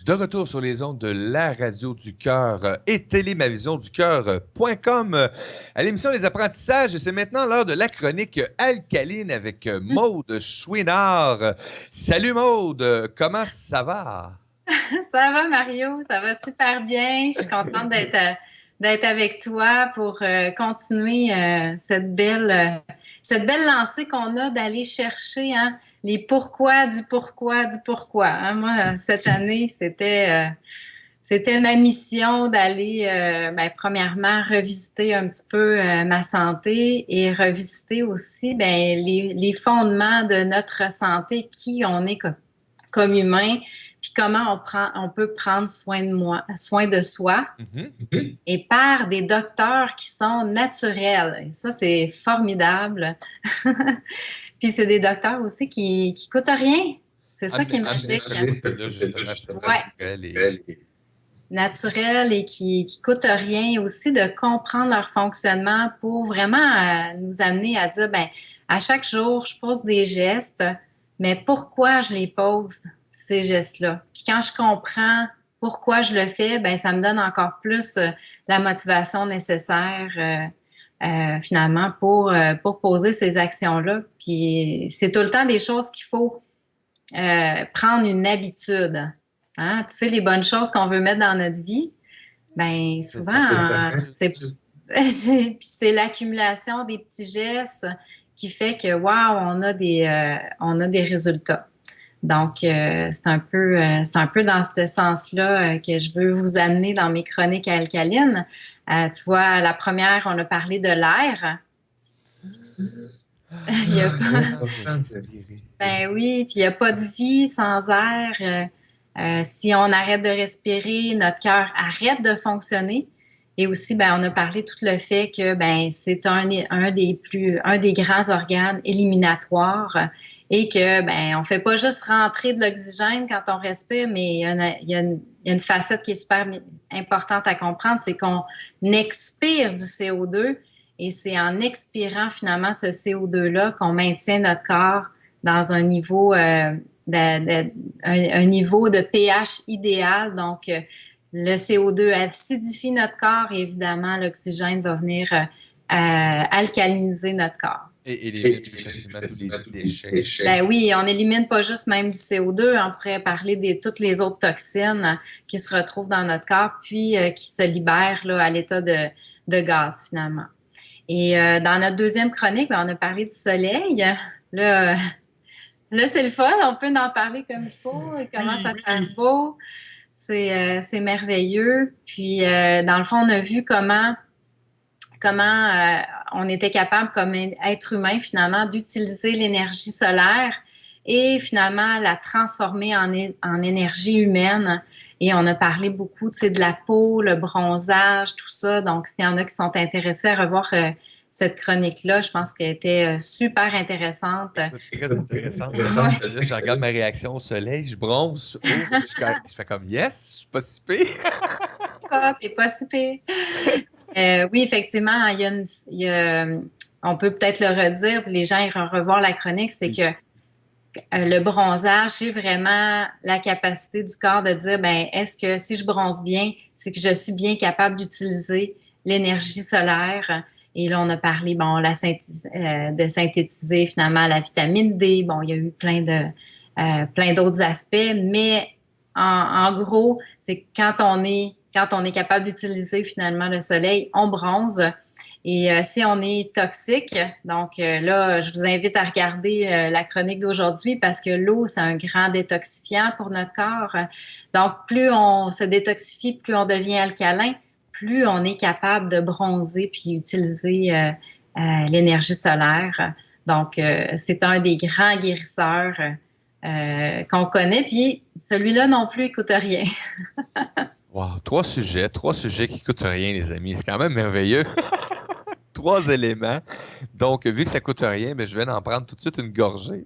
De retour sur les ondes de la radio du cœur et télémavisionducœur.com à l'émission Les apprentissages. C'est maintenant l'heure de la chronique alcaline avec Maude Chouinard. Salut Maude, comment ça va? Ça va, Mario? Ça va super bien. Je suis contente d'être avec toi pour continuer cette belle lancée qu'on a d'aller chercher les pourquoi du pourquoi du pourquoi. Moi, cette année, c'était ma mission d'aller, premièrement, revisiter un petit peu ma santé et revisiter aussi les fondements de notre santé, qui on est comme humain, puis comment on peut prendre soin de soi, et par des docteurs qui sont naturels. Et ça, c'est formidable. Puis c'est des docteurs aussi qui coûtent rien. C'est ça qui est magique. Là, justement, Ouais. Naturel et qui coûtent rien, aussi de comprendre leur fonctionnement pour vraiment nous amener à dire, à chaque jour, je pose des gestes, mais pourquoi je les pose, ces gestes-là? Puis quand je comprends pourquoi je le fais, ça me donne encore plus la motivation nécessaire finalement pour poser ces actions-là. Puis c'est tout le temps des choses qu'il faut prendre une habitude. Hein? Tu sais, les bonnes choses qu'on veut mettre dans notre vie, souvent, c'est l'accumulation des petits gestes qui fait que, wow, on a des résultats. Donc, c'est un peu dans ce sens-là que je veux vous amener dans mes chroniques alcalines. Tu vois, la première, on a parlé de l'air. Il y a pas... Ben oui, puis il n'y a pas de vie sans air. Si on arrête de respirer, notre cœur arrête de fonctionner. Et aussi, on a parlé tout le fait que c'est un des grands organes éliminatoires et que on fait pas juste rentrer de l'oxygène quand on respire, mais il y a une facette qui est super importante à comprendre, c'est qu'on expire du CO2 et c'est en expirant finalement ce CO2-là qu'on maintient notre corps dans un niveau un niveau de pH idéal. Donc, le CO2 acidifie notre corps et évidemment, l'oxygène va venir alcaliniser notre corps. Et élimine plus facilement tous les déchets. Ben oui, on élimine pas juste même du CO2, on pourrait parler de toutes les autres toxines qui se retrouvent dans notre corps, puis qui se libèrent là, à l'état de gaz finalement. Et dans notre deuxième chronique, on a parlé du soleil. Là, c'est le fun, on peut en parler comme il faut, il commence à faire beau, c'est merveilleux. Puis, dans le fond, on a vu comment on était capable, comme être humain, finalement, d'utiliser l'énergie solaire et finalement la transformer en énergie humaine. Et on a parlé beaucoup, tu sais, de la peau, le bronzage, tout ça. Donc, s'il y en a qui sont intéressés à revoir cette chronique-là, je pense qu'elle était super intéressante. Très intéressante. Là, je regarde ma réaction au soleil, je bronze. Je fais comme yes, je suis pas si pire. Ça, t'es pas si pire. Oui, effectivement, on peut peut-être le redire, puis les gens iront revoir la chronique, c'est que le bronzage, c'est vraiment la capacité du corps de dire, est-ce que si je bronze bien, c'est que je suis bien capable d'utiliser l'énergie solaire? Et là, on a parlé, de synthétiser finalement la vitamine D. Bon, il y a eu plein d'autres aspects, mais en gros, c'est que quand on est capable d'utiliser finalement le soleil, on bronze. Et si on est toxique, donc là, je vous invite à regarder la chronique d'aujourd'hui parce que l'eau, c'est un grand détoxifiant pour notre corps. Donc, plus on se détoxifie, plus on devient alcalin, plus on est capable de bronzer puis utiliser l'énergie solaire. Donc, c'est un des grands guérisseurs qu'on connaît. Puis, celui-là non plus, il coûte rien. Wow, trois sujets qui coûtent rien, les amis. C'est quand même merveilleux. Trois éléments. Donc, vu que ça coûte rien, je vais en prendre tout de suite une gorgée.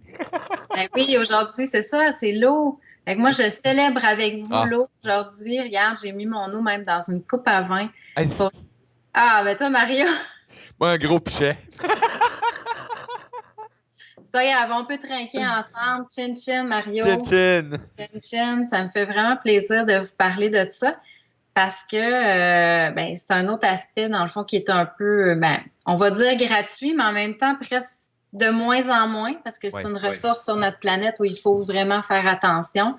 Oui, aujourd'hui, c'est ça, c'est l'eau. Fait que moi, je célèbre avec vous l'eau aujourd'hui. Regarde, j'ai mis mon eau même dans une coupe à vin. Hey, Ah, toi, Mario, moi, un gros pichet. c'est pas grave, on peut trinquer ensemble. Chin chin, Mario. Chin chin. Chin chin. Ça me fait vraiment plaisir de vous parler de ça parce que ben, c'est un autre aspect, dans le fond, qui est un peu, ben, on va dire gratuit, mais en même temps presque de moins en moins parce que c'est une ressource sur notre planète où il faut vraiment faire attention.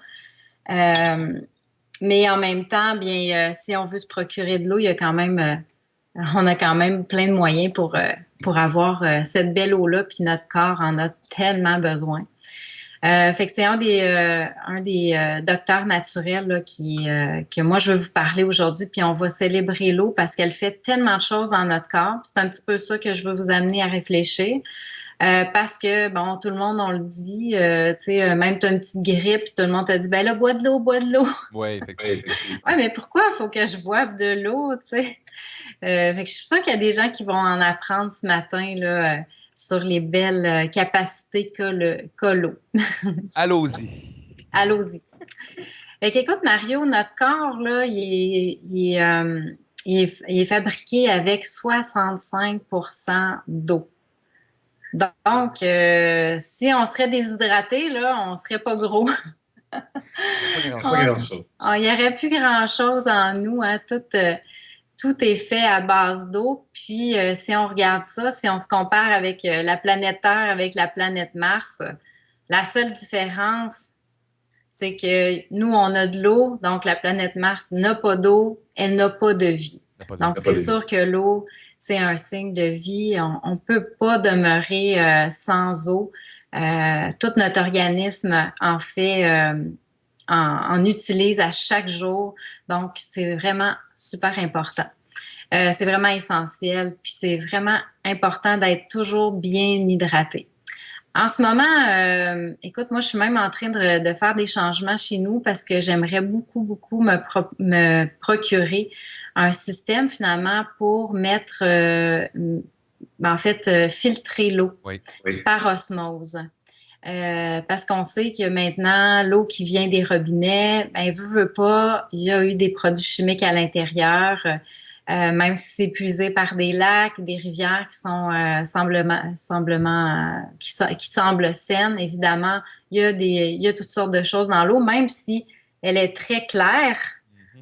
Mais en même temps, bien, si on veut se procurer de l'eau, il y a quand même, on a quand même plein de moyens pour avoir cette belle eau-là, puis notre corps en a tellement besoin. Fait que c'est un des docteurs naturels là, que moi je veux vous parler aujourd'hui, puis on va célébrer l'eau parce qu'elle fait tellement de choses dans notre corps. C'est un petit peu ça que je veux vous amener à réfléchir. Parce que, bon, tout le monde, on le dit, tu sais, même tu as une petite grippe, puis tout le monde te dit, ben là, bois de l'eau, bois de l'eau. Oui, effectivement. Oui, mais pourquoi il faut que je boive de l'eau, tu sais? Fait que je suis sûre qu'il y a des gens qui vont en apprendre ce matin, là, sur les belles capacités qu'a l'eau. Allons-y. Allons-y. Fait qu'écoute, Mario, notre corps, là, il est fabriqué avec 65% d'eau. Donc, si on serait déshydraté, là, on serait pas gros. Il n'y aurait plus grand-chose en nous, hein. Tout est fait à base d'eau. Puis, si on regarde ça, si on se compare avec la planète Terre, avec la planète Mars, la seule différence, c'est que nous, on a de l'eau, donc la planète Mars n'a pas d'eau, elle n'a pas de vie. Donc, c'est sûr que l'eau, c'est un signe de vie. On ne peut pas demeurer sans eau. Tout notre organisme en fait, en utilise à chaque jour. Donc, c'est vraiment super important. C'est vraiment essentiel. Puis, c'est vraiment important d'être toujours bien hydraté. En ce moment, écoute, moi, je suis même en train de faire des changements chez nous parce que j'aimerais beaucoup, beaucoup me procurer un système finalement pour mettre, en fait, filtrer l'eau par osmose. Parce qu'on sait que maintenant, l'eau qui vient des robinets, ben, veut pas, il y a eu des produits chimiques à l'intérieur. Même si c'est puisé par des lacs, des rivières qui sont qui semblent saines, évidemment, il y a toutes sortes de choses dans l'eau, même si elle est très claire.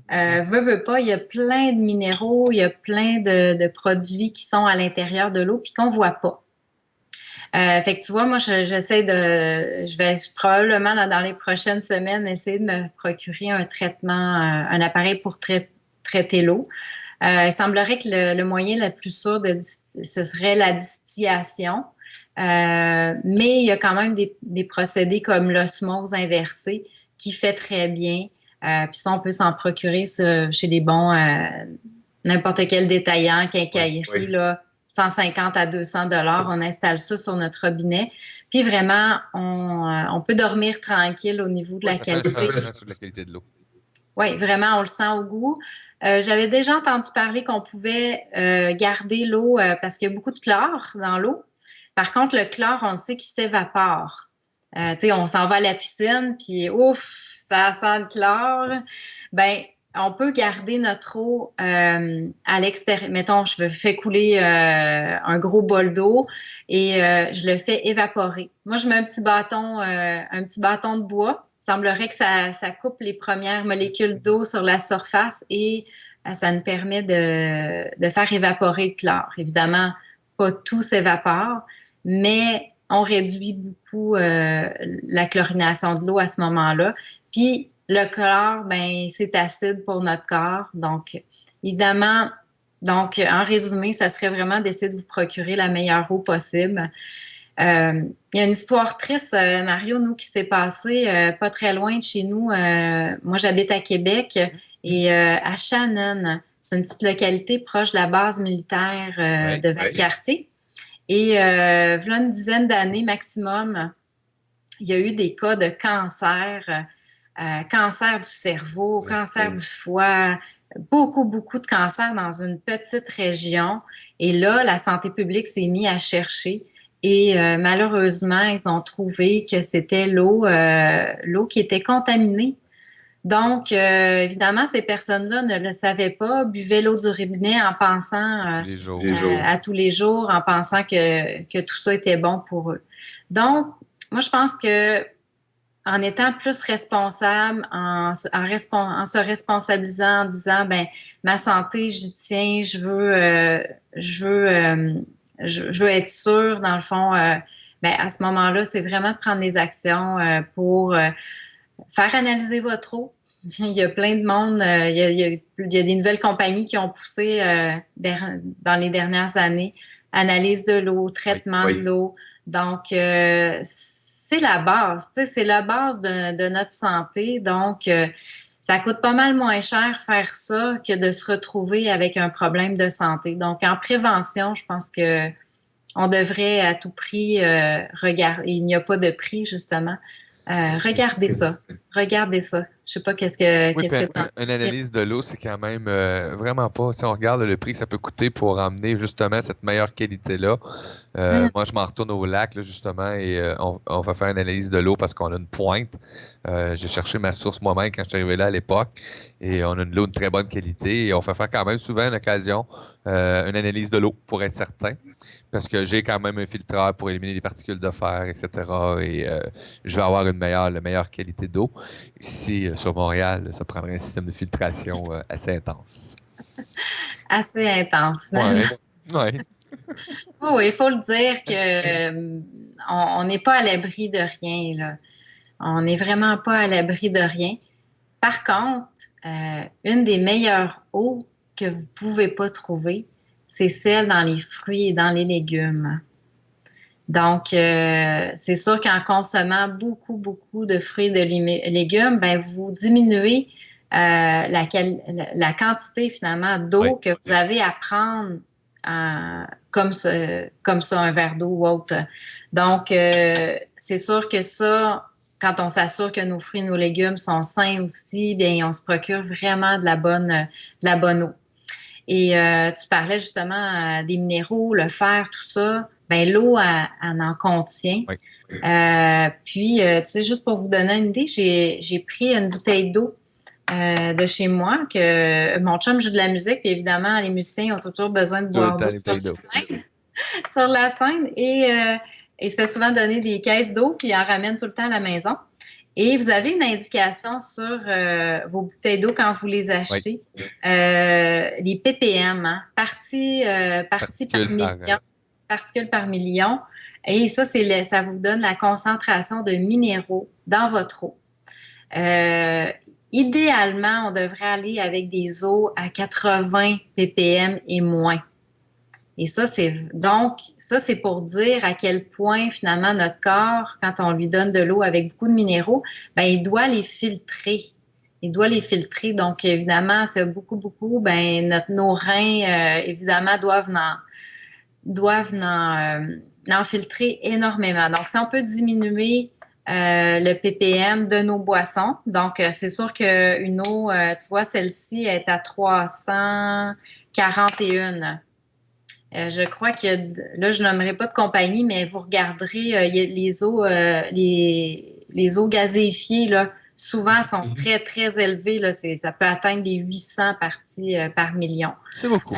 Veut pas, il y a plein de minéraux, il y a plein de produits qui sont à l'intérieur de l'eau puis qu'on voit pas. Fait que tu vois, moi, je vais probablement dans les prochaines semaines essayer de me procurer un traitement, un appareil pour traiter l'eau. Il semblerait que le moyen le plus sûr ce serait la distillation. Mais il y a quand même des procédés comme l'osmose inversée qui fait très bien. Puis ça, on peut s'en procurer chez les bons, n'importe quel détaillant, quincaillerie, là, 150 à 200 $. On installe ça sur notre robinet. Puis vraiment, on peut dormir tranquille au niveau de la qualité. Ça fait un changement sur la qualité de l'eau. Oui, vraiment, on le sent au goût. J'avais déjà entendu parler qu'on pouvait garder l'eau parce qu'il y a beaucoup de chlore dans l'eau. Par contre, le chlore, on sait qu'il s'évapore. Tu sais, on s'en va à la piscine, puis ouf, ça sent le chlore. Ben, on peut garder notre eau à l'extérieur. Mettons, je fais couler un gros bol d'eau et je le fais évaporer. Moi, je mets un petit bâton de bois. Il semblerait que ça coupe les premières molécules d'eau sur la surface et ça nous permet de faire évaporer le chlore. Évidemment, pas tout s'évapore, mais on réduit beaucoup la chlorination de l'eau à ce moment-là. Puis, le chlore, ben, c'est acide pour notre corps. Donc, évidemment, en résumé, ça serait vraiment d'essayer de vous procurer la meilleure eau possible. Il y a une histoire triste, Mario, nous, qui s'est passée pas très loin de chez nous. Moi, j'habite à Québec et à Shannon. C'est une petite localité proche de la base militaire de Valcartier. Et voilà une dizaine d'années maximum, il y a eu des cas de cancer, cancer du cerveau, cancer du foie, beaucoup, beaucoup de cancers dans une petite région. Et là, la santé publique s'est mise à chercher. Et malheureusement, ils ont trouvé que c'était l'eau qui était contaminée. Donc, évidemment, ces personnes-là ne le savaient pas, buvaient l'eau du robinet en pensant tous les jours. à tous les jours, en pensant que tout ça était bon pour eux. Donc, moi, je pense que en étant plus responsable, en se responsabilisant, en disant, ben, ma santé, j'y tiens, je veux, je veux être sûre, dans le fond, ben, à ce moment-là, c'est vraiment de prendre des actions pour faire analyser votre eau. Il y a plein de monde, il y a des nouvelles compagnies qui ont poussé dans les dernières années, analyse de l'eau, Oui, traitement de l'eau. Donc, c'est la base, tu sais, c'est la base de notre santé. Donc, ça coûte pas mal moins cher faire ça que de se retrouver avec un problème de santé. Donc, en prévention, je pense que on devrait à tout prix regarder. Il n'y a pas de prix, justement. Regardez ça. Regardez ça. Je sais pas oui, qu'est-ce puis que tu en une dis. analyse de l'eau, c'est quand même vraiment pas. Si on regarde le prix que ça peut coûter pour amener justement cette meilleure qualité-là. Hum, Moi, je m'en retourne au lac, là, justement, et on va faire une analyse de l'eau parce qu'on a une pointe. J'ai cherché ma source moi-même quand je suis arrivé là à l'époque, et on a de l'eau de très bonne qualité. Et on fait faire quand même souvent une occasion, une analyse de l'eau pour être certain, parce que j'ai quand même un filtreur pour éliminer les particules de fer, etc. Et je vais avoir la meilleure qualité d'eau. Ici, sur Montréal, ça prendrait un système de filtration assez intense. Assez intense, finalement. Ouais, ouais. Oui, oui, il faut le dire que on n'est pas à l'abri de rien, là. On n'est vraiment pas à l'abri de rien. Par contre, une des meilleures eaux que vous pouvez pas trouver, c'est celle dans les fruits et dans les légumes. Donc, c'est sûr qu'en consommant beaucoup, beaucoup de fruits et de légumes, ben, vous diminuez la quantité finalement Ouais. d'eau que vous avez à prendre comme ça, un verre d'eau ou autre. Donc, c'est sûr que ça, quand on s'assure que nos fruits et nos légumes sont sains aussi, bien, on se procure vraiment de la bonne eau. Et tu parlais justement des minéraux, le fer, tout ça. Ben l'eau, elle en contient. Ouais. Puis, tu sais, juste pour vous donner une idée, j'ai pris une bouteille d'eau de chez moi que mon chum joue de la musique, puis évidemment, les musiciens ont toujours besoin de Tout le boire temps, d'eau les sur bouteilles la d'eau. scène, sur la scène. Et il se fait souvent donner des caisses d'eau, puis il en ramène tout le temps à la maison. Et vous avez une indication sur vos bouteilles d'eau quand vous les Oui. achetez. Les ppm, hein, parties par Particules par. million, particules par million. Et ça, ça vous donne la concentration de minéraux dans votre eau. Euh, Idéalement, on devrait aller avec des eaux à 80 ppm et moins. Et ça, c'est pour dire à quel point, finalement, notre corps, quand on lui donne de l'eau avec beaucoup de minéraux, ben, il doit les filtrer. Il doit les filtrer. Donc, évidemment, c'est beaucoup, beaucoup, ben, nos reins, évidemment, doivent en filtrer énormément. Donc, si on peut diminuer le ppm de nos boissons, donc, c'est sûr qu'une eau, tu vois, celle-ci est à 341. Je crois là, je nommerai pas de compagnie, mais vous regarderez, il y a les eaux gazéifiées, là, souvent sont très, très élevées, là, ça peut atteindre les 800 parties par million. C'est beaucoup.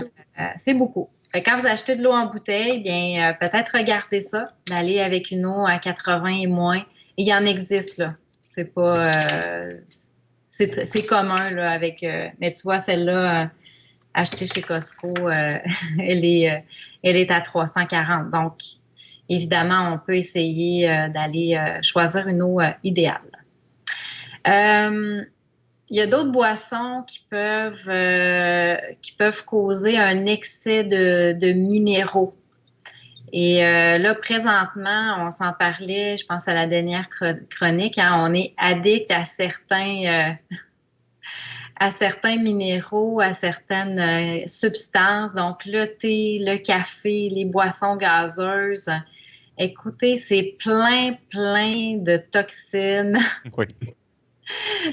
C'est beaucoup. Fait que quand vous achetez de l'eau en bouteille, bien, peut-être regardez ça, d'aller avec une eau à 80 et moins. Et il y en existe, là. C'est pas, c'est commun, là, mais tu vois, celle-là, achetée chez Costco, elle est à 340. Donc, évidemment, on peut essayer d'aller choisir une eau idéale. Euh, il y a d'autres boissons qui peuvent causer un excès de minéraux. Et là, présentement, on s'en parlait, je pense à la dernière chronique, hein, on est addict à certains minéraux, à certaines substances. Donc, le thé, le café, les boissons gazeuses. Écoutez, c'est plein, plein de toxines. Oui.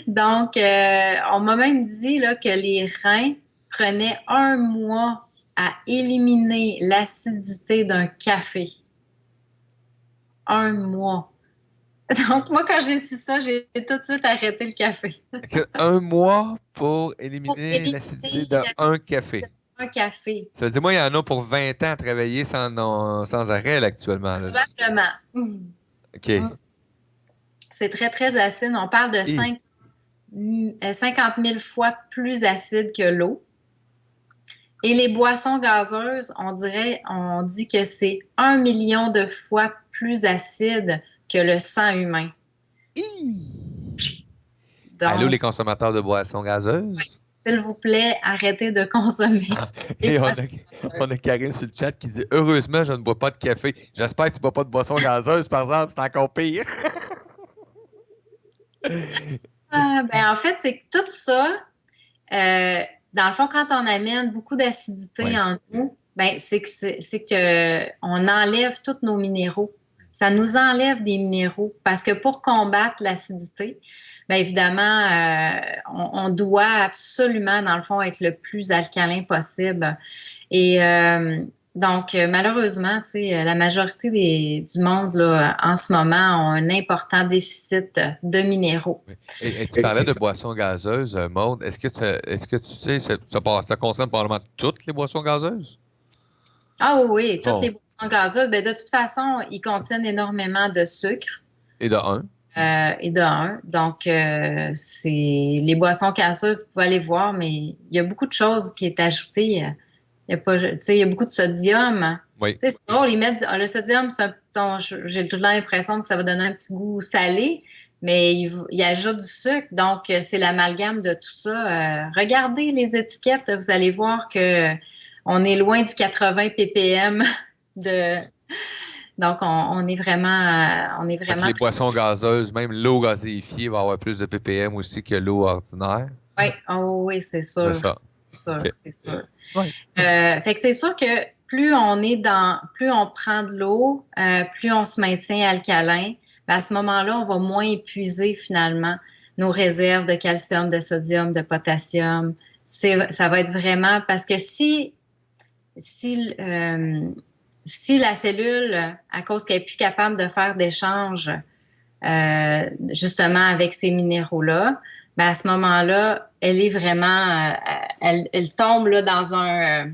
Donc, on m'a même dit là, que les reins prenaient un mois à éliminer l'acidité d'un café. Un mois. Donc, moi, quand j'ai su ça, j'ai tout de suite arrêté le café. Un mois pour Pour éliminer éliminer l'acidité d'un l'acidité café. d'un café. Ça veut dire, moi, il y en a pour 20 ans à travailler sans arrêt là, actuellement. Là. Probablement. Mhm. OK. C'est très, très acide. On parle de Et 50 000 fois plus acide que l'eau. Et les boissons gazeuses, on dit que c'est 1 million de fois plus acide que le sang humain. allô, les Donc, consommateurs de boissons gazeuses? s'il vous plaît, arrêtez de consommer des Et boissons on gazeuses. a Karine sur le chat qui dit heureusement, je ne bois pas de café. J'espère que tu ne bois pas de boisson gazeuse, par exemple, c'est encore pire. Ben, en fait, c'est que tout ça, euh, dans le fond, quand on amène beaucoup d'acidité Ouais. en eau, ben, c'est que on enlève tous nos minéraux. Ça nous enlève des minéraux parce que pour combattre l'acidité, bien évidemment, on doit absolument, dans le fond, être le plus alcalin possible. Et donc, malheureusement, tu sais, la majorité du monde là, en ce moment ont un important déficit de minéraux. Oui. Et tu parlais de boissons gazeuses, Maude. Est-ce que tu sais, ça concerne probablement toutes les boissons gazeuses? Ah oui, oui, toutes les Oh. boissons gazeuses, ben, de toute façon, ils contiennent énormément de sucre Et de un. et de un. Donc, c'est les boissons gazeuses, vous pouvez aller voir, mais il y a beaucoup de choses qui est ajoutées. Il y a pas, tu sais, il y a beaucoup de sodium. Oui. Tu sais, c'est drôle, ils mettent le sodium, j'ai tout le temps l'impression que ça va donner un petit goût salé, mais ils ajoutent du sucre, donc c'est l'amalgame de tout ça. Regardez les étiquettes, vous allez voir que on est loin du 80 ppm de. Donc, on est Fait que vraiment les très. boissons gazeuses, même l'eau gazéifiée va avoir plus de ppm aussi que l'eau ordinaire. Oui, oh oui, c'est C'est sûr. ça. C'est sûr, OK. c'est sûr. Ouais. Fait que c'est sûr que plus on prend de l'eau, plus on se maintient alcalin, ben à ce moment-là, on va moins épuiser finalement nos réserves de calcium, de sodium, de potassium. Ça va être vraiment parce que si, euh, si la cellule, à cause qu'elle n'est plus capable de faire d'échanges justement avec ces minéraux-là, ben à ce moment-là, elle est vraiment, elle tombe là, dans un,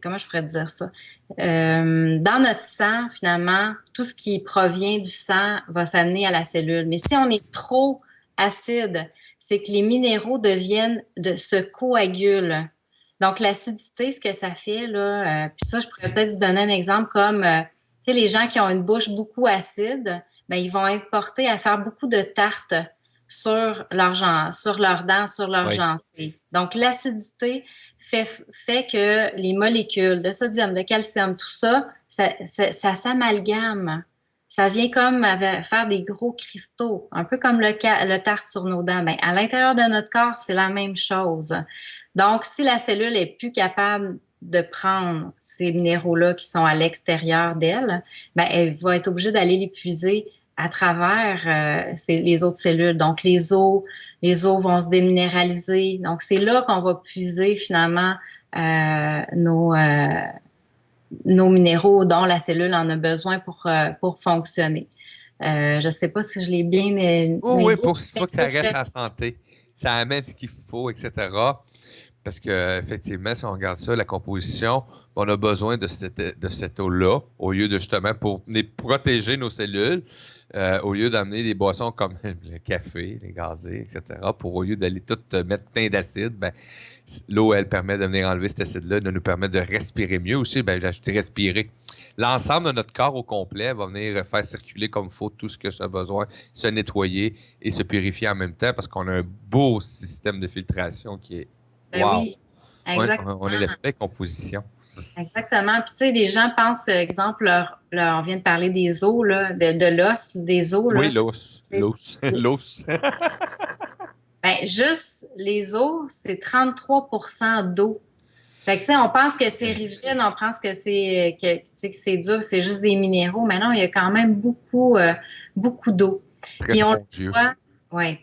comment je pourrais te dire ça? Dans notre sang, finalement, tout ce qui provient du sang va s'amener à la cellule. Mais si on est trop acide, c'est que les minéraux se coagulent. Donc, l'acidité, ce que ça fait, là, puis ça, je pourrais peut-être vous donner un exemple comme, tu sais, les gens qui ont une bouche beaucoup acide, ben, ils vont être portés à faire beaucoup de tartes sur leurs dents, sur leurs Oui. gencives. Donc, l'acidité fait que les molécules de sodium, de calcium, tout ça, ça s'amalgame. Ça vient comme faire des gros cristaux, un peu comme le tarte sur nos dents. Ben, à l'intérieur de notre corps, c'est la même chose. Donc, si la cellule est plus capable de prendre ces minéraux-là qui sont à l'extérieur d'elle, ben, elle va être obligée d'aller les puiser à travers les autres cellules. Donc, les os vont se déminéraliser. Donc, c'est là qu'on va puiser finalement euh, nos, euh, nos minéraux dont la cellule en a besoin pour fonctionner. Je ne sais pas si je l'ai bien Oh oui, faut que ça reste expliqué. en santé. Ça amène ce qu'il faut, etc. Parce que effectivement, si on regarde ça, la composition, on a besoin de cette eau-là, au lieu de justement pour protéger nos cellules, au lieu d'amener des boissons comme le café, les gazés, etc., au lieu d'aller tout mettre plein d'acide, ben, l'eau, elle permet de venir enlever cet acide-là, de nous permettre de respirer mieux aussi. Ben, je dis respirer. L'ensemble de notre corps au complet va venir faire circuler comme il faut tout ce que ça a besoin, se nettoyer et se purifier en même temps parce qu'on a un beau système de filtration qui est Ben wow. oui, exactement. On est la belle composition. Exactement. Puis, tu sais, les gens pensent, exemple, on vient de parler des os, là, de l'os, des os, Oui, là. l'os. C'est- L'os. L'os. Ben, juste les os, c'est 33 d'eau. Fait que, tu sais, on pense que c'est rigide, on pense tu sais, que c'est dur, c'est juste des minéraux, mais non, il y a quand même beaucoup d'eau. Très Puis on le spongieux. voit, ouais.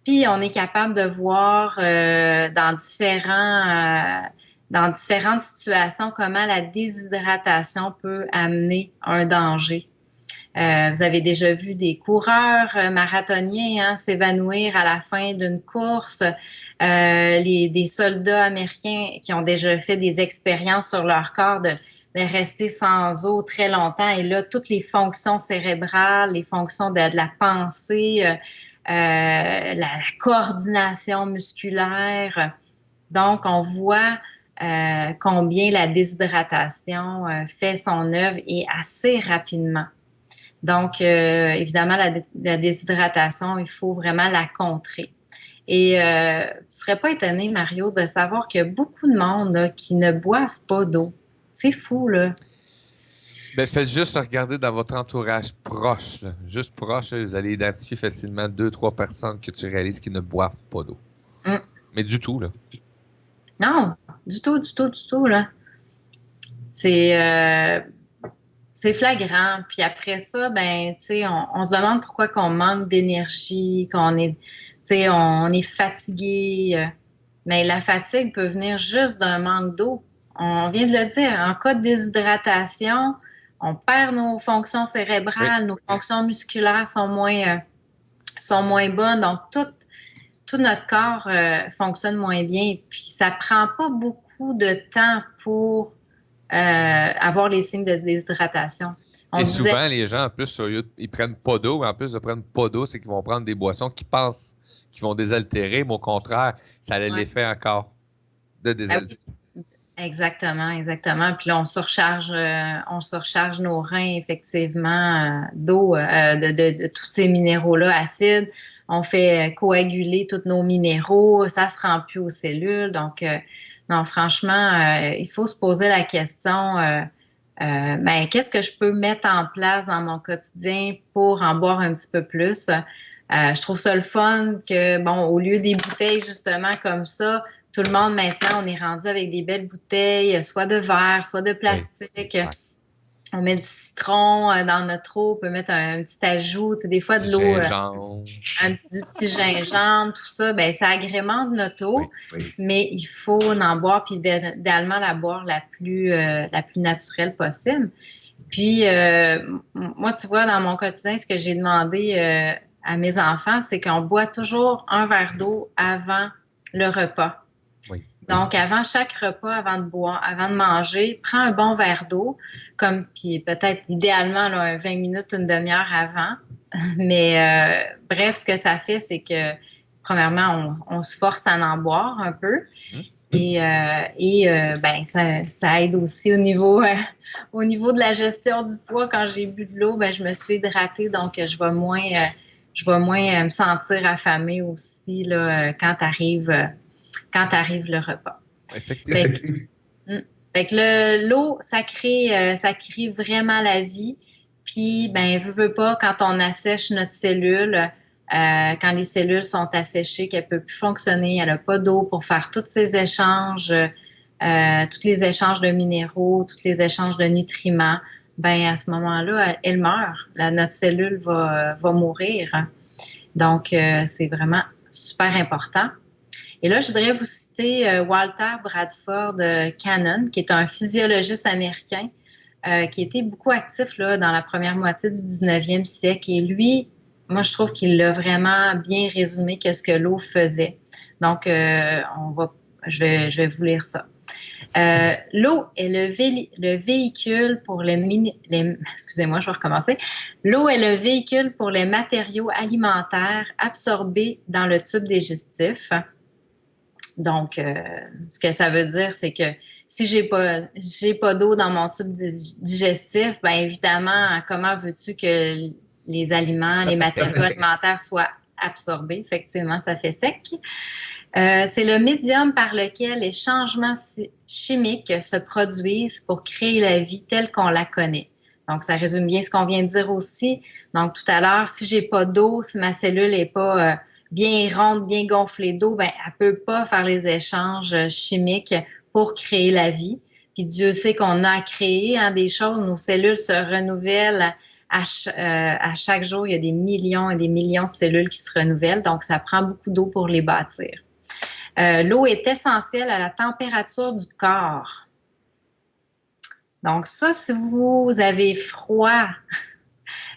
Puis on est capable de voir dans différentes situations comment la déshydratation peut amener un danger. Vous avez déjà vu des coureurs marathoniens s'évanouir à la fin d'une course. Des soldats américains qui ont déjà fait des expériences sur leur corps de rester sans eau très longtemps. Et là, toutes les fonctions cérébrales, les fonctions de la pensée, la coordination musculaire. Donc, on voit combien la déshydratation fait son œuvre et assez rapidement. Donc, évidemment, la déshydratation, il faut vraiment la contrer. Et tu ne serais pas étonné, Mario, de savoir qu'il y a beaucoup de monde là, qui ne boivent pas d'eau. C'est fou, là. Ben, faites juste regarder dans votre entourage proche, là. Juste proche, là, vous allez identifier facilement deux, trois personnes que tu réalises qui ne boivent pas d'eau. Mm. Mais du tout, là. Non, du tout, du tout, du tout, là. C'est c'est flagrant. Puis après ça, ben, tu sais, on se demande pourquoi qu'on manque d'énergie, qu'on est, tu sais, on est fatigué. Mais la fatigue peut venir juste d'un manque d'eau. On vient de le dire, en cas de déshydratation, on perd nos fonctions Oui. cérébrales, nos fonctions musculaires sont moins bonnes. Donc, tout notre corps fonctionne moins bien. Puis, ça prend pas beaucoup de temps pour avoir les signes de déshydratation. On Et disait, souvent, les gens, en plus, ils prennent pas d'eau. En plus de prendre pas d'eau, c'est qu'ils vont prendre des boissons qui pensent qu'ils vont désaltérer, mais au contraire, ça a ouais, l'effet encore de ah désaltérer. oui, exactement, exactement. Puis là, on surcharge nos reins, effectivement, d'eau, de tous ces minéraux-là acides. On fait coaguler tous nos minéraux, ça se rend plus aux cellules. Donc, non, franchement, il faut se poser la question, ben, qu'est-ce que je peux mettre en place dans mon quotidien pour en boire un petit peu plus? Je trouve ça le fun que, bon, au lieu des bouteilles, justement, comme ça, tout le monde, maintenant, on est rendu avec des belles bouteilles, soit de verre, soit de Oui. plastique. Ouais. On met du citron dans notre eau, on peut mettre un petit ajout, tu sais, des fois Du de l'eau, gingembre. du petit gingembre, tout ça, ben ça agrémente notre Oui, eau, oui. mais il faut en boire, puis idéalement la boire la plus naturelle possible. Puis, moi, tu vois, dans mon quotidien, ce que j'ai demandé à mes enfants, c'est qu'on boit toujours un verre d'eau avant le repas. Oui. Donc, avant chaque repas, avant de boire, avant de manger, prends un bon verre d'eau, puis peut-être idéalement là, 20 minutes, une demi-heure avant. Mais bref, ce que ça fait, c'est que premièrement, on se force à en boire un peu. Hmm? Ben, ça aide aussi au niveau de la gestion du poids. Quand j'ai bu de l'eau, ben, je me suis hydratée, donc je vais moins me sentir affamée aussi là, quand arrive le repas. Fait, Effectivement. fait que l'eau, ça crée vraiment la vie. Puis, ben, veux pas, quand on assèche notre cellule, quand les cellules sont asséchées, qu'elle peut plus fonctionner, elle n'a pas d'eau pour faire tous ces échanges, tous les échanges de minéraux, tous les échanges de nutriments, ben, à ce moment-là, elle meurt. Notre cellule va mourir. Donc, c'est vraiment super important. Et là, je voudrais vous citer Walter Bradford Cannon, qui est un physiologiste américain qui était beaucoup actif là, dans la première moitié du 19e siècle. Et lui, moi, je trouve qu'il a vraiment bien résumé ce que l'eau faisait. Donc, je vais vous lire ça. L'eau est le véhicule pour excusez-moi, je vais recommencer. L'eau est le véhicule pour les matériaux alimentaires absorbés dans le tube digestif. Donc, ce que ça veut dire, c'est que si j'ai pas d'eau dans mon tube digestif, bien évidemment, comment veux-tu que les aliments, les matériaux alimentaires soient absorbés? Effectivement, ça fait sec. C'est le médium par lequel les changements chimiques se produisent pour créer la vie telle qu'on la connaît. Donc, ça résume bien ce qu'on vient de dire aussi. Donc, tout à l'heure, si j'ai pas d'eau, si ma cellule n'est pas bien ronde, bien gonflée d'eau, ben, elle peut pas faire les échanges chimiques pour créer la vie. Puis Dieu sait qu'on a à créer des choses. Nos cellules se renouvellent à chaque jour. Il y a des millions et des millions de cellules qui se renouvellent. Donc, ça prend beaucoup d'eau pour les bâtir. L'eau est essentielle à la température du corps. Donc ça, si vous avez froid,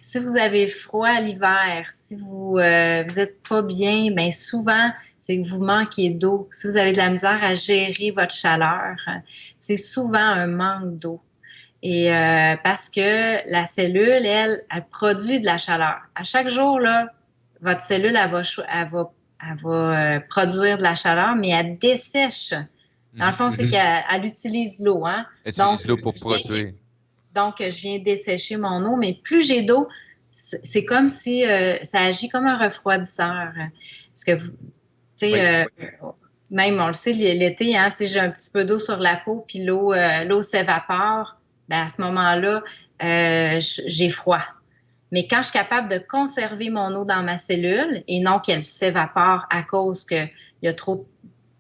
si vous avez froid l'hiver, si vous êtes pas bien, bien souvent, c'est que vous manquez d'eau. Si vous avez de la misère à gérer votre chaleur, c'est souvent un manque d'eau. Et parce que la cellule, elle produit de la chaleur. À chaque jour, là, votre cellule, elle va produire de la chaleur, mais elle dessèche. Dans le fond, c'est qu'elle utilise l'eau, hein? Donc, Utilise l'eau pour produire. je viens dessécher mon eau, mais plus j'ai d'eau, c'est comme si ça agit comme un refroidisseur. Parce que, tu Oui. sais, même on le sait, l'été, hein, si j'ai un petit peu d'eau sur la peau, puis l'eau s'évapore, ben à ce moment-là, j'ai froid. Mais quand je suis capable de conserver mon eau dans ma cellule et non qu'elle s'évapore à cause qu'il y a trop de...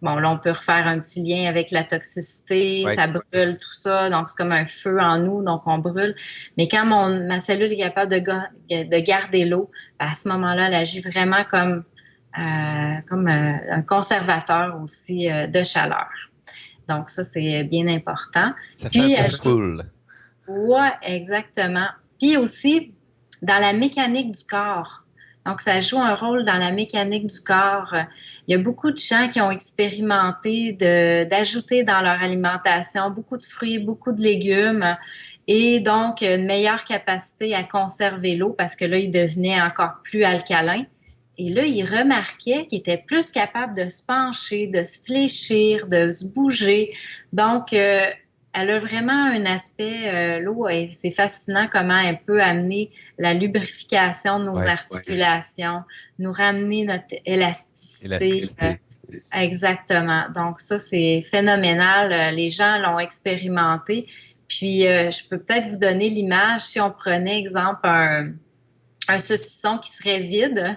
Bon, là, on peut refaire un petit lien avec la toxicité, Oui. ça brûle, tout ça. Donc, c'est comme un feu en nous, donc on brûle. Mais quand ma cellule est capable de garder l'eau, ben, à ce moment-là, elle agit vraiment comme un conservateur aussi de chaleur. Donc, ça, c'est bien important. Ça fait un Puis, petit full. ouais, exactement. Puis aussi, dans la mécanique du corps. Donc, ça joue un rôle dans la mécanique du corps. Il y a beaucoup de gens qui ont expérimenté d'ajouter dans leur alimentation beaucoup de fruits, beaucoup de légumes et donc une meilleure capacité à conserver l'eau parce que là, il devenait encore plus alcalin. Et là, il remarquait qu'il était plus capable de se pencher, de se fléchir, de se bouger. Donc, elle a vraiment un aspect, l'eau, c'est fascinant comment elle peut amener la lubrification de nos articulations, nous ramener notre élasticité. Élasticité. Exactement. Donc ça, c'est phénoménal. Les gens l'ont expérimenté. Puis, je peux peut-être vous donner l'image si on prenait, exemple, un saucisson qui serait vide,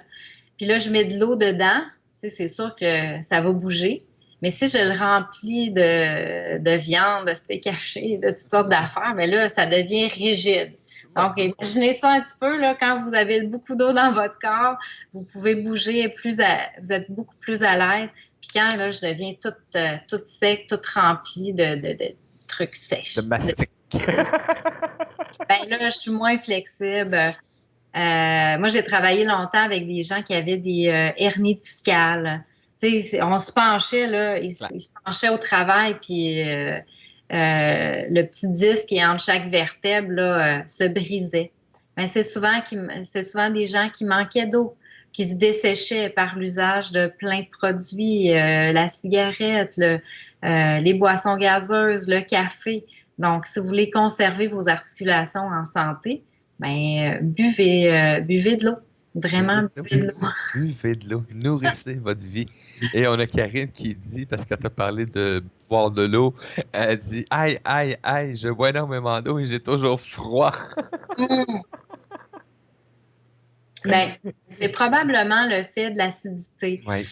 puis là, je mets de l'eau dedans, tu sais, c'est sûr que ça va bouger. Mais si je le remplis de viande, de steak haché, de toutes sortes d'affaires, bien là, ça devient rigide. Donc, imaginez ça un petit peu, là, quand vous avez beaucoup d'eau dans votre corps, vous pouvez bouger vous êtes beaucoup plus à l'aise. Puis quand, là, je deviens toute sec, toute remplie de trucs sèches. De mastic. Ben là, je suis moins flexible. Moi, j'ai travaillé longtemps avec des gens qui avaient des hernies discales. Tu sais, on se penchait, là, ils se penchaient au travail, puis le petit disque qui est entre chaque vertèbre, là, se brisait. Mais c'est souvent des gens qui manquaient d'eau, qui se desséchaient par l'usage de plein de produits, la cigarette, les boissons gazeuses, le café. Donc, si vous voulez conserver vos articulations en santé, ben, buvez de l'eau. Vraiment, buvez de l'eau. Buvez de l'eau. Nourrissez votre vie. Et on a Karine qui dit, parce qu'elle t'a parlé de boire de l'eau, elle dit aïe, aïe, aïe, je bois énormément d'eau et j'ai toujours froid. Ben, c'est probablement le fait de l'acidité. Oui.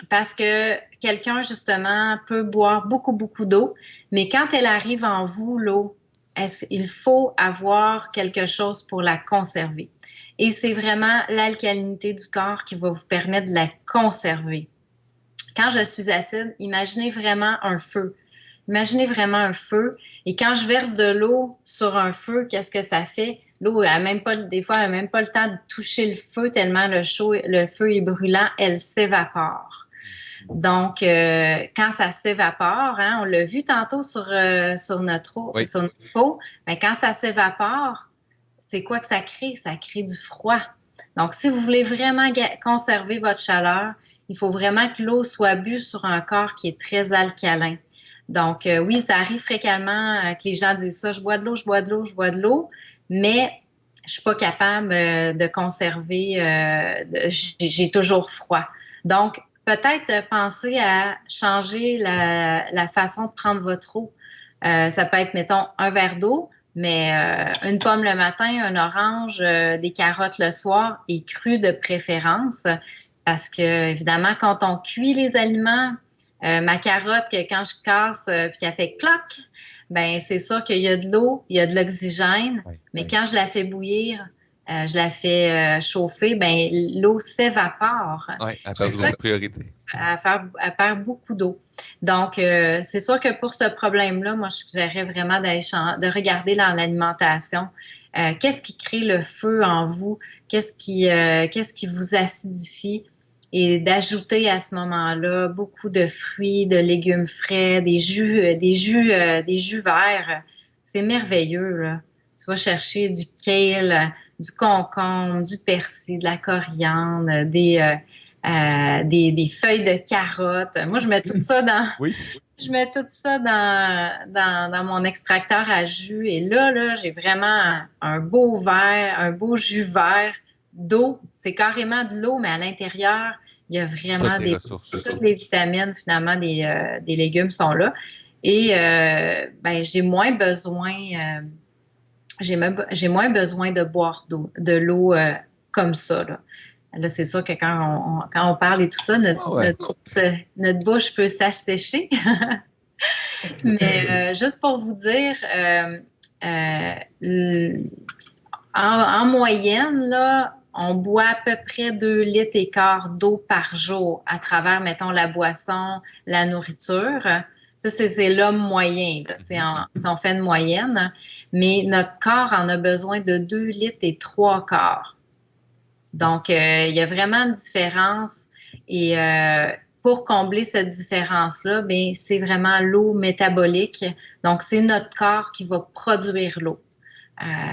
Parce que quelqu'un, justement, peut boire beaucoup, beaucoup d'eau, mais quand elle arrive en vous, l'eau, il faut avoir quelque chose pour la conserver. Et c'est vraiment l'alcalinité du corps qui va vous permettre de la conserver. Quand je suis acide, imaginez vraiment un feu. Imaginez vraiment un feu. Et quand je verse de l'eau sur un feu, qu'est-ce que ça fait? L'eau, des fois, elle n'a même pas le temps de toucher le feu tellement le feu est brûlant, elle s'évapore. Donc, quand ça s'évapore, hein, on l'a vu tantôt sur notre peau, mais quand ça s'évapore, c'est quoi que ça crée? Ça crée du froid. Donc, si vous voulez vraiment conserver votre chaleur, il faut vraiment que l'eau soit bue sur un corps qui est très alcalin. Donc, oui, ça arrive fréquemment que les gens disent ça, je bois de l'eau, je bois de l'eau, je bois de l'eau, mais je suis pas capable de conserver, j'ai toujours froid. Donc, peut-être penser à changer la façon de prendre votre eau. Ça peut être, mettons, un verre d'eau, mais une pomme le matin, un orange, des carottes le soir et cru de préférence. Parce que, évidemment, quand on cuit les aliments, ma carotte, que quand je casse puis qu'elle fait cloc, ben c'est sûr qu'il y a de l'eau, il y a de l'oxygène, mais quand je la fais bouillir, je la fais chauffer, ben l'eau s'évapore. Oui, elle perd de priorité. Elle perd beaucoup d'eau. Donc, c'est sûr que pour ce problème-là, moi, je suggérerais vraiment de regarder dans l'alimentation. Qu'est-ce qui crée le feu en vous? Qu'est-ce qui vous acidifie? Et d'ajouter à ce moment-là beaucoup de fruits, de légumes frais, des jus verts. c'est merveilleux, là. Tu vas chercher du kale, du concombre, du persil, de la coriandre, des feuilles de carottes. Moi, Oui. je mets tout ça dans mon extracteur à jus. Et là, j'ai vraiment un beau verre, un beau jus vert d'eau. C'est carrément de l'eau, mais à l'intérieur, il y a Toutes vraiment les ressources. toutes les vitamines, finalement, des légumes sont là. Et ben, j'ai moins besoin de boire de l'eau comme ça, là. Là, c'est sûr que quand on parle et tout ça, Ah ouais. notre bouche peut s'assécher. Mais juste pour vous dire, euh, en moyenne, là, on boit à peu près 2,5 litres d'eau par jour à travers, mettons, la boisson, la nourriture. Ça, c'est l'homme moyen, là, si on fait une moyenne. Mais notre corps en a besoin de 2,3 litres. Donc, il y a vraiment une différence. Et pour combler cette différence-là, ben, c'est vraiment l'eau métabolique. Donc, c'est notre corps qui va produire l'eau.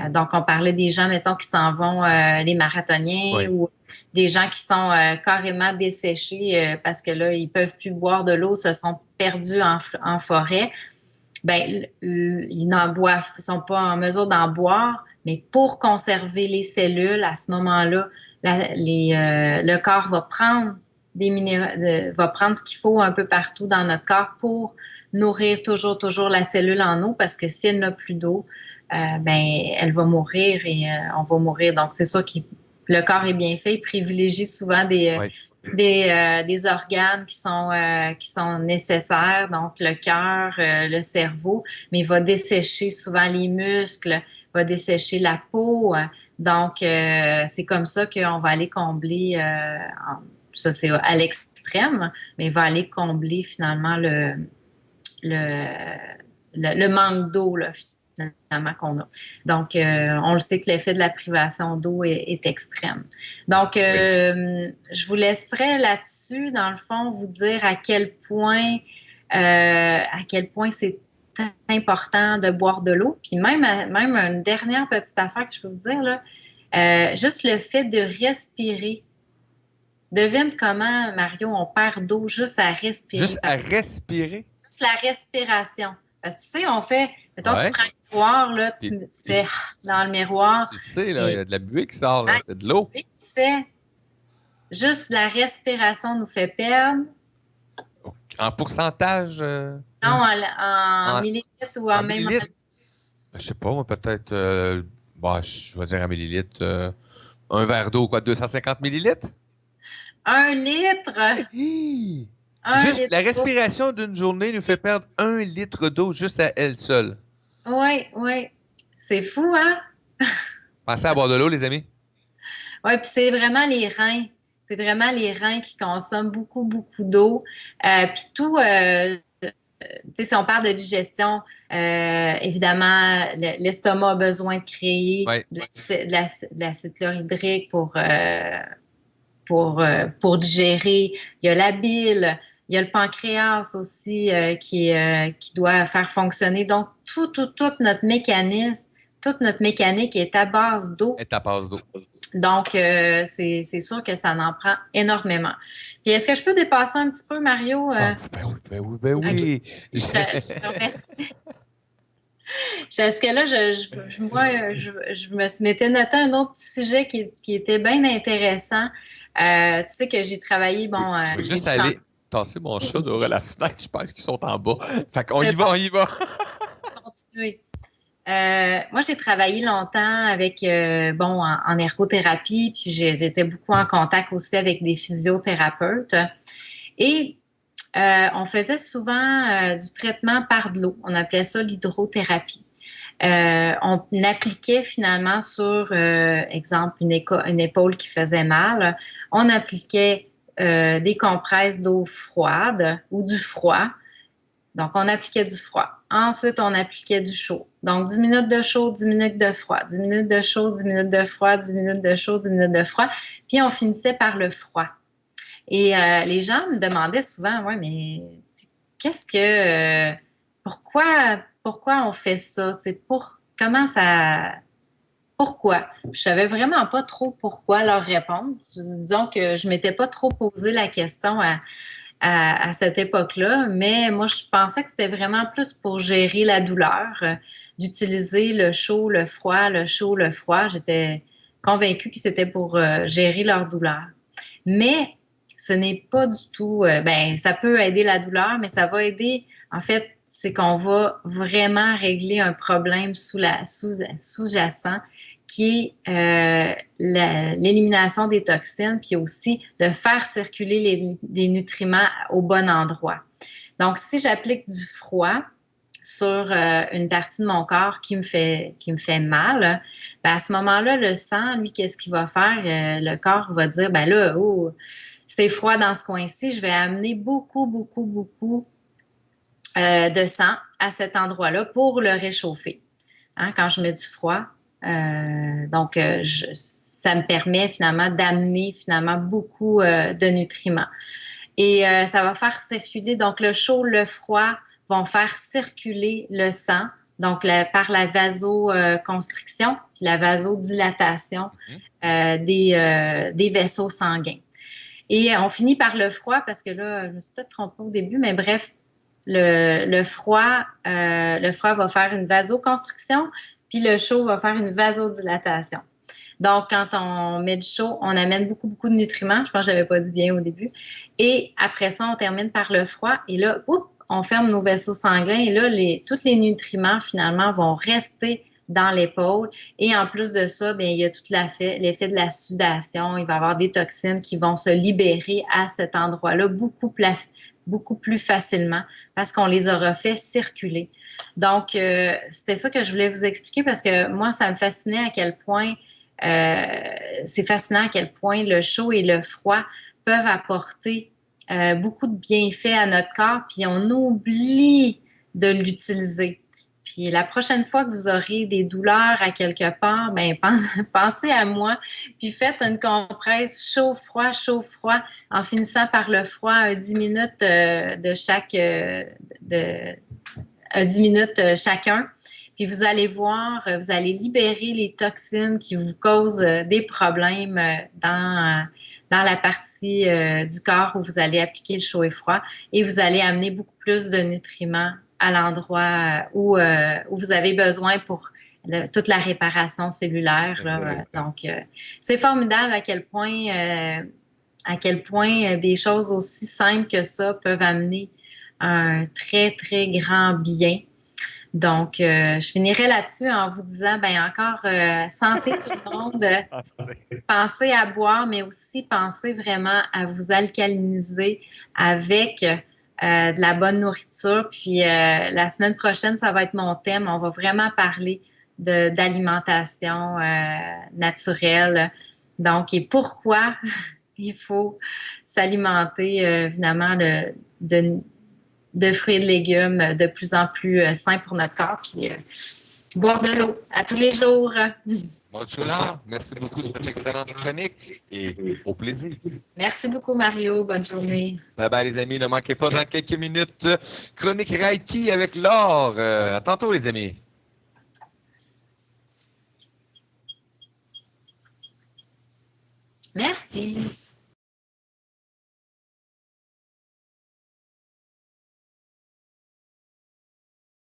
Donc, on parlait des gens, mettons, qui s'en vont, les marathoniens Oui. ou des gens qui sont carrément desséchés parce que là, ils peuvent plus boire de l'eau, se sont perdus en forêt. Ben, ils n'en boivent, ils sont pas en mesure d'en boire, mais pour conserver les cellules, à ce moment-là, le corps va prendre va prendre ce qu'il faut un peu partout dans notre corps pour nourrir toujours la cellule en eau parce que si elle n'a plus d'eau, ben, elle va mourir et on va mourir. Donc, c'est sûr que le corps est bien fait. Il privilégie souvent Oui. des organes qui sont nécessaires, donc le cœur, le cerveau, mais il va dessécher souvent les muscles, va dessécher la peau. Donc, c'est comme ça qu'on va aller combler, ça c'est à l'extrême, mais il va aller combler finalement le, le manque d'eau, là, finalement, qu'on a. Donc, on le sait que l'effet de la privation d'eau est extrême. Donc, Oui. je vous laisserai là-dessus, dans le fond, vous dire à quel point c'est important de boire de l'eau. Puis même une dernière petite affaire que je peux vous dire, là, juste le fait de respirer. Devine comment, Mario, on perd d'eau juste à respirer. Juste à respirer. Juste la respiration. Parce que tu sais, on fait, mettons, tu Ouais. prends un miroir, là, tu Puis, fais dans le miroir, tu sais, là, il y et a de la buée qui sort, là. hein, C'est de l'eau. puis tu fais juste la respiration nous fait perdre. En pourcentage, Non, en en, millilitres ou en même en millilitres, je sais pas, moi, peut-être, bon, je vais dire en millilitres, un verre d'eau, quoi, 250 millilitres? 1 litre. Hi! Un Juste litre la d'eau. respiration d'une journée nous fait perdre 1 litre d'eau juste à elle seule. Oui, oui. C'est fou, hein? Pensez à boire de l'eau, les amis. Oui, puis c'est vraiment les reins. C'est vraiment les reins qui consomment beaucoup d'eau. Puis tout, tu sais, si on parle de digestion, évidemment, l'estomac a besoin de créer Oui. de l'acide chlorhydrique pour digérer. Il y a la bile, il y a le pancréas aussi qui doit faire fonctionner. Donc, toute notre mécanique est à base d'eau. Et ta passe d'eau. Donc, c'est sûr que ça en prend énormément. Puis, est-ce que je peux dépasser un petit peu, Mario? Ah, ben oui, ben oui, ben OK. oui. Je te remercie. Parce que là, moi, je me suis m'étais noté un autre petit sujet qui était bien intéressant. Tu sais que j'ai travaillé, bon, Je vais j'ai juste du sang. aller tasser mon chat dehors à la fenêtre. Je pense qu'ils sont en bas. Fait qu'on y C'est va, bon, on y va. continuer. Moi, j'ai travaillé longtemps avec, bon, en ergothérapie, puis j'étais beaucoup en contact aussi avec des physiothérapeutes. Et on faisait souvent du traitement par de l'eau. On appelait ça l'hydrothérapie. On appliquait finalement sur, exemple, une épaule qui faisait mal. On appliquait des compresses d'eau froide ou du froid. Donc, on appliquait du froid. Ensuite, on appliquait du chaud. Donc, 10 minutes de chaud, 10 minutes de froid, 10 minutes de chaud, 10 minutes de froid, 10 minutes de chaud, 10 minutes de froid. Puis, on finissait par le froid. Et les gens me demandaient souvent, ouais, mais qu'est-ce que pourquoi on fait ça? Tu sais, comment ça. Pourquoi? Je savais vraiment pas trop pourquoi leur répondre. Disons que je m'étais pas trop posé la question à cette époque-là, mais moi, je pensais que c'était vraiment plus pour gérer la douleur, d'utiliser le chaud, le froid, le chaud, le froid. J'étais convaincue que c'était pour gérer leur douleur. Mais ce n'est pas du tout, ben, ça peut aider la douleur, mais ça va aider, en fait, c'est qu'on va vraiment régler un problème sous-jacent qui est l'élimination des toxines, puis aussi de faire circuler les nutriments au bon endroit. Donc, si j'applique du froid sur une partie de mon corps qui me fait mal, ben à ce moment-là, le sang, lui, qu'est-ce qu'il va faire? Le corps va dire, ben là, oh, c'est froid dans ce coin-ci, je vais amener beaucoup, beaucoup, beaucoup de sang à cet endroit-là pour le réchauffer. Hein, quand je mets du froid, donc ça me permet finalement d'amener finalement beaucoup de nutriments. Et ça va faire circuler, donc le chaud, le froid vont faire circuler le sang, donc par la vasoconstriction puis la vasodilatation des vaisseaux sanguins. Et on finit par le froid parce que là, je me suis peut-être trompée au début, mais bref, le froid va faire une vasoconstriction, puis le chaud va faire une vasodilatation. Donc, quand on met du chaud, on amène beaucoup, beaucoup de nutriments. Je pense que je ne l'avais pas dit bien au début. Et après ça, on termine par le froid. Et là, on ferme nos vaisseaux sanguins. Et là, tous les nutriments, finalement, vont rester dans l'épaule. Et en plus de ça, bien, il y a tout l'effet de la sudation. Il va y avoir des toxines qui vont se libérer à cet endroit-là beaucoup plus facilement parce qu'on les aura fait circuler. Donc, c'était ça que je voulais vous expliquer parce que moi, ça me fascinait à quel point c'est fascinant à quel point le chaud et le froid peuvent apporter beaucoup de bienfaits à notre corps, puis on oublie de l'utiliser. Puis la prochaine fois que vous aurez des douleurs à quelque part, ben pensez à moi, puis faites une compresse chaud-froid, en finissant par le froid 10 minutes de chaque 10 minutes chacun. Puis vous allez voir, vous allez libérer les toxines qui vous causent des problèmes dans la partie du corps où vous allez appliquer le chaud et froid et vous allez amener beaucoup plus de nutriments à l'endroit où vous avez besoin pour toute la réparation cellulaire. Là. Donc, c'est formidable à quel point des choses aussi simples que ça peuvent amener un très, très grand bien. Donc, je finirai là-dessus en vous disant, ben encore, santé tout le monde, pensez à boire, mais aussi pensez vraiment à vous alcaliniser avec de la bonne nourriture. Puis, la semaine prochaine, ça va être mon thème. On va vraiment parler d'alimentation naturelle. Donc, et pourquoi il faut s'alimenter, évidemment, de fruits et de légumes de plus en plus sains pour notre corps, puis boire de l'eau à tous les jours. Bon, Chula, merci beaucoup de cette excellente chronique et au plaisir. Merci beaucoup, Mario. Bonne journée. Bye bye, les amis. Ne manquez pas dans quelques minutes chronique Reiki avec Laure. À tantôt, les amis. Merci.